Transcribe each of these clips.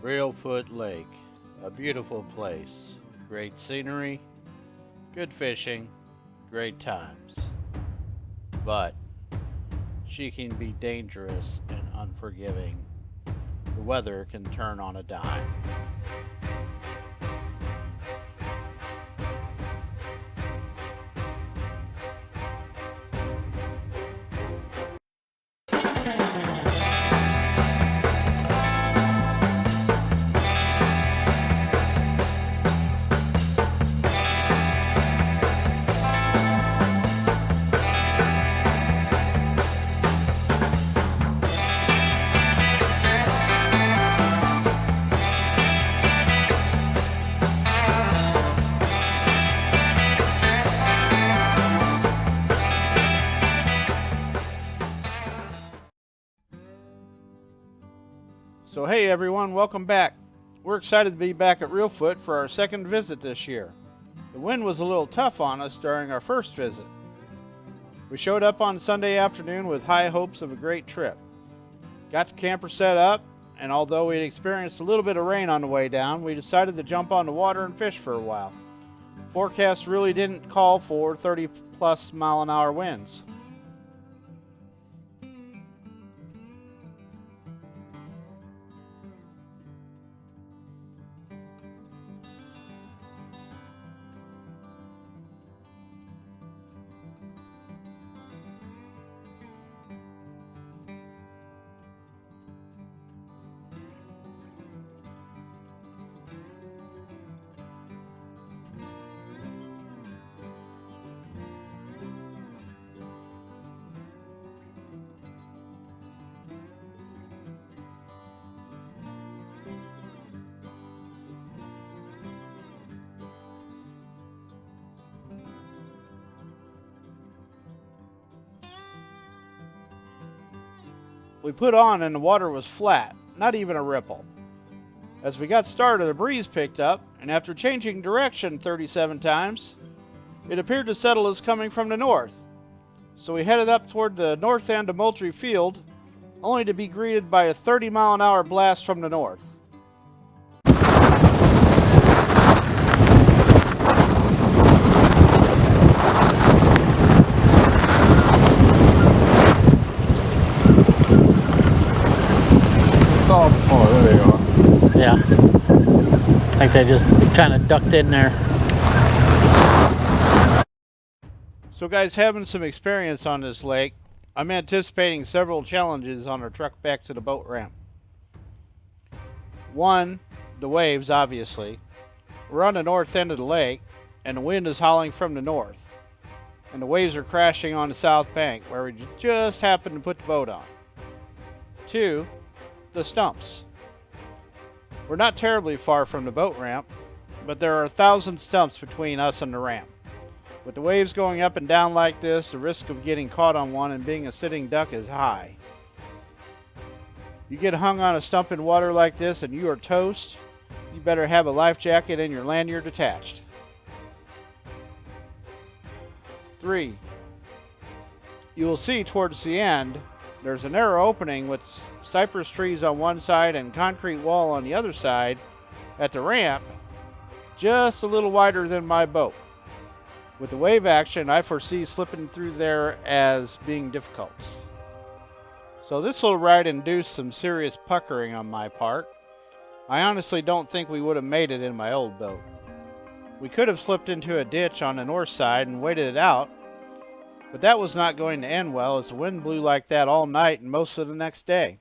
Reelfoot Lake, a beautiful place, great scenery, good fishing, great times. But she can be dangerous and unforgiving. The weather can turn on a dime. So hey everyone, welcome back. We're excited to be back at Reelfoot for our second visit this year. The wind was a little tough on us during our first visit. We showed up on Sunday afternoon with high hopes of a great trip. Got the camper set up, and although we experienced a little bit of rain on the way down, we decided to jump on the water and fish for a while. Forecast really didn't call for 30+ mile an hour winds. We put on and the water was flat, not even a ripple. As we got started, a breeze picked up, and after changing direction 37 times, it appeared to settle as coming from the north. So we headed up toward the north end of Moultrie Field, only to be greeted by a 30-mile-an-hour blast from the north. Oh, there they are. Yeah. I think they just kind of ducked in there. So guys, having some experience on this lake, I'm anticipating several challenges on our truck back to the boat ramp. One, the waves, obviously. We're on the north end of the lake, and the wind is howling from the north. And the waves are crashing on the south bank, where we just happened to put the boat on. Two, the stumps. We're not terribly far from the boat ramp, but there are 1,000 stumps between us and the ramp. With the waves going up and down like this, the risk of getting caught on one and being a sitting duck is high. You get hung on a stump in water like this and you are toast, you better have a life jacket and your lanyard attached. 3. You will see towards the end, there's a narrow opening with cypress trees on one side and concrete wall on the other side at the ramp, just a little wider than my boat. With the wave action, I foresee slipping through there as being difficult. So this little ride induced some serious puckering on my part. I honestly don't think we would have made it in my old boat. We could have slipped into a ditch on the north side and waited it out, but that was not going to end well as the wind blew like that all night and most of the next day.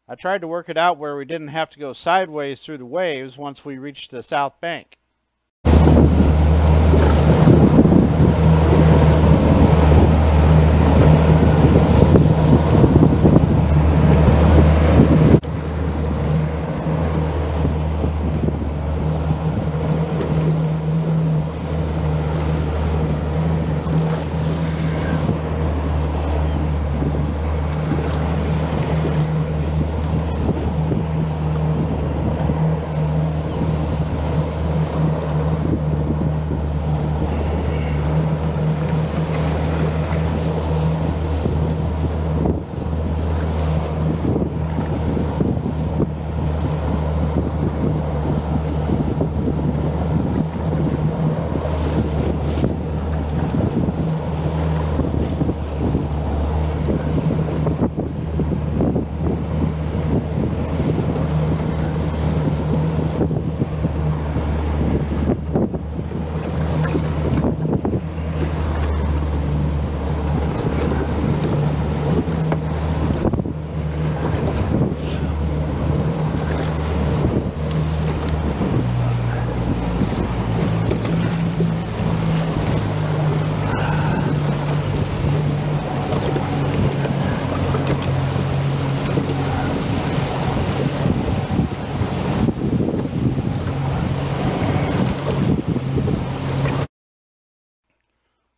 I tried to work it out where we didn't have to go sideways through the waves once we reached the south bank.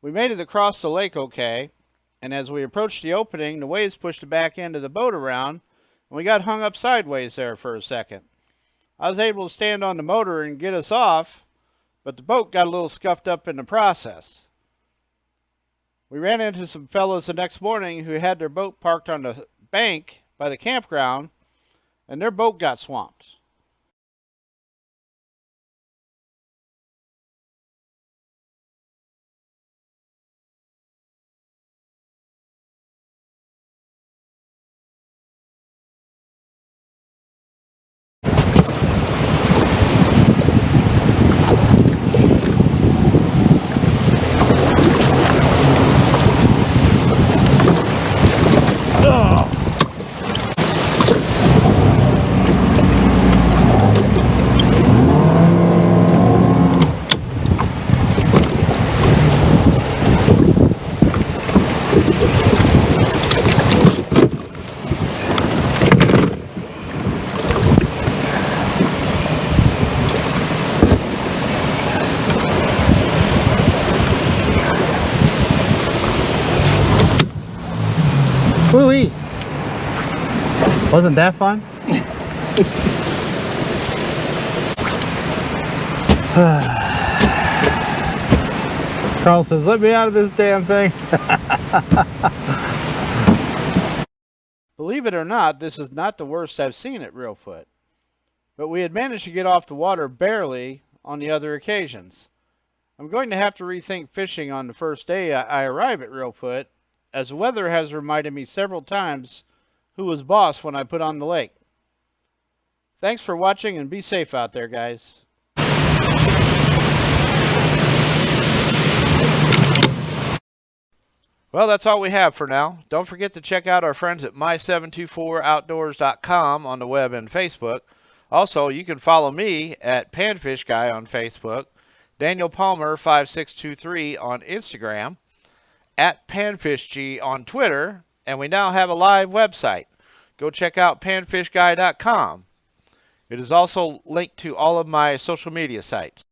We made it across the lake okay, and as we approached the opening, the waves pushed the back end of the boat around, and we got hung up sideways there for a second. I was able to stand on the motor and get us off, but the boat got a little scuffed up in the process. We ran into some fellows the next morning who had their boat parked on the bank by the campground, and their boat got swamped. Woo-wee! Wasn't that fun? Carl says, let me out of this damn thing. Believe it or not, this is not the worst I've seen at Reelfoot, but we had managed to get off the water barely on the other occasions. I'm going to have to rethink fishing on the first day I arrive at Reelfoot, as the weather has reminded me several times who was boss when I put on the lake. Thanks for watching and be safe out there, guys. Well, that's all we have for now. Don't forget to check out our friends at my724outdoors.com on the web and Facebook. Also, you can follow me at Panfish Guy on Facebook, Daniel Palmer 5623 on Instagram, at PanfishG on Twitter, and we now have a live website. Go check out panfishguy.com. It is also linked to all of my social media sites.